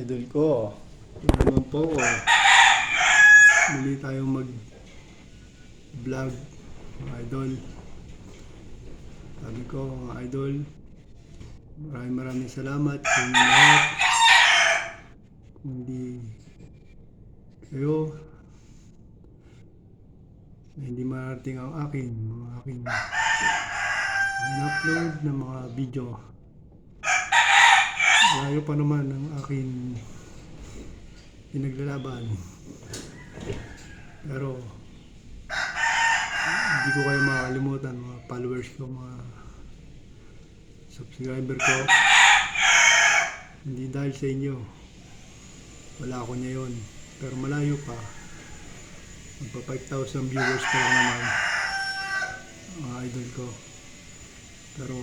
idol ko. Ito naman po ko. Muli tayong mag-vlog, mga idol. Sabi ko, mga idol, maraming salamat sa inyo lahat. Kung hindi kayo, na hindi marating ang aking in-upload ng mga video. Malayo pa naman ang aking pinaglalaban. Pero hindi ko kayo makakalimutan, mga followers ko, mga subscriber ko. Hindi dahil sa inyo, wala ako ngayon, pero malayo pa. Magpa 5,000 viewers pa lang naman mga idol ko. Pero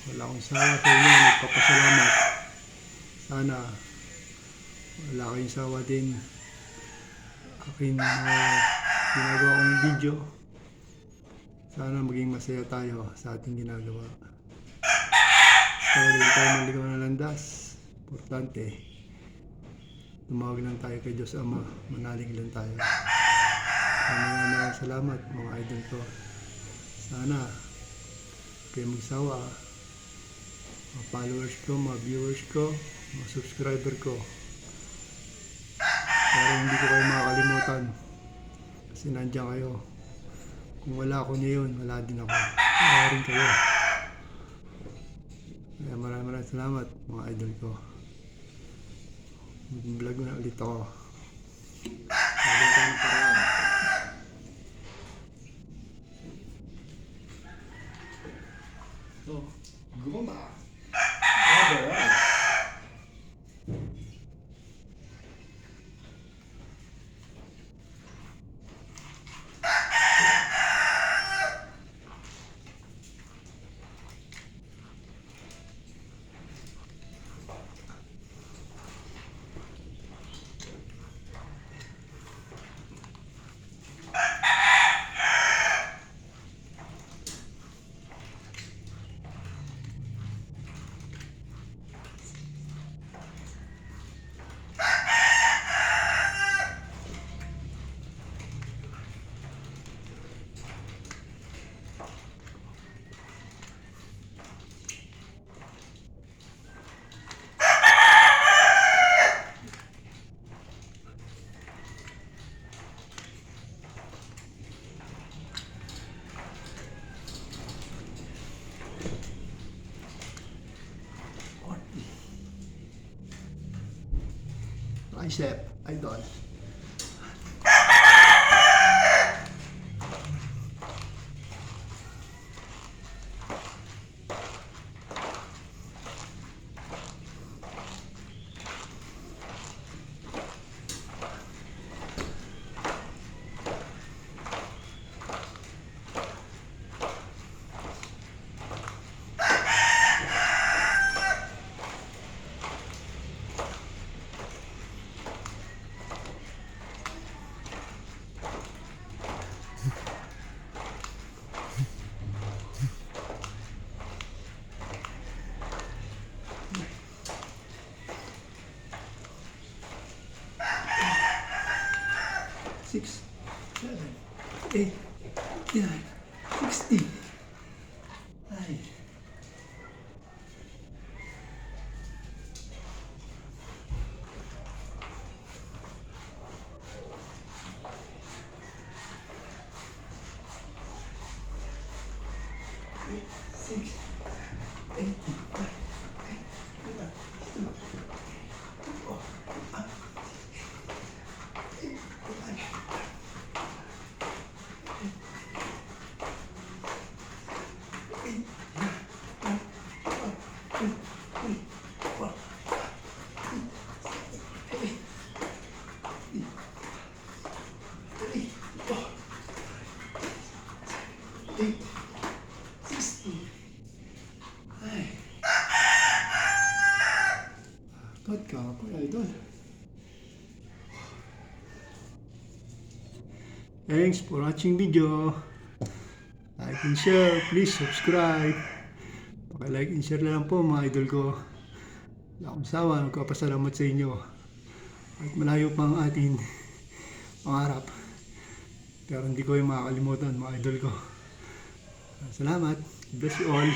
wala akong sawa sa inyo, nagpapasalamat. Sana wala kayong sawa din aking ginagawa kong video. Sana maging masaya tayo sa ating ginagawa. So, hindi tayo maligaw na landas. Importante, tumawag lang tayo kay Diyos Ama, manalig lang tayo. Maraming salamat mga idol ko. Sana kayo magsawa, mga followers ko, mga viewers ko, mga subscriber ko. Pero hindi ko kayo makakalimutan kasi nandiyan kayo. Kung wala ako ngayon, wala din ako. Wala rin kayo. Kaya maraming salamat mga idol ko. Mag-vlog na ulit ako. Sabi ko ng paraan. So, gumama. Alright. Tricep, idol. Six, 7, 8, 9, 60. Ay. Six, 8, 9. Cut ka pa, idol. Thanks for watching video. Like and share. Please subscribe. Paki-like and share na lang po mga idol ko. Wala akong sawa. Nagpapasalamat sa inyo. At malayo pa ang ating pangarap. Pero hindi ko yung makakalimutan, mga idol ko. Salamat. Bless you all.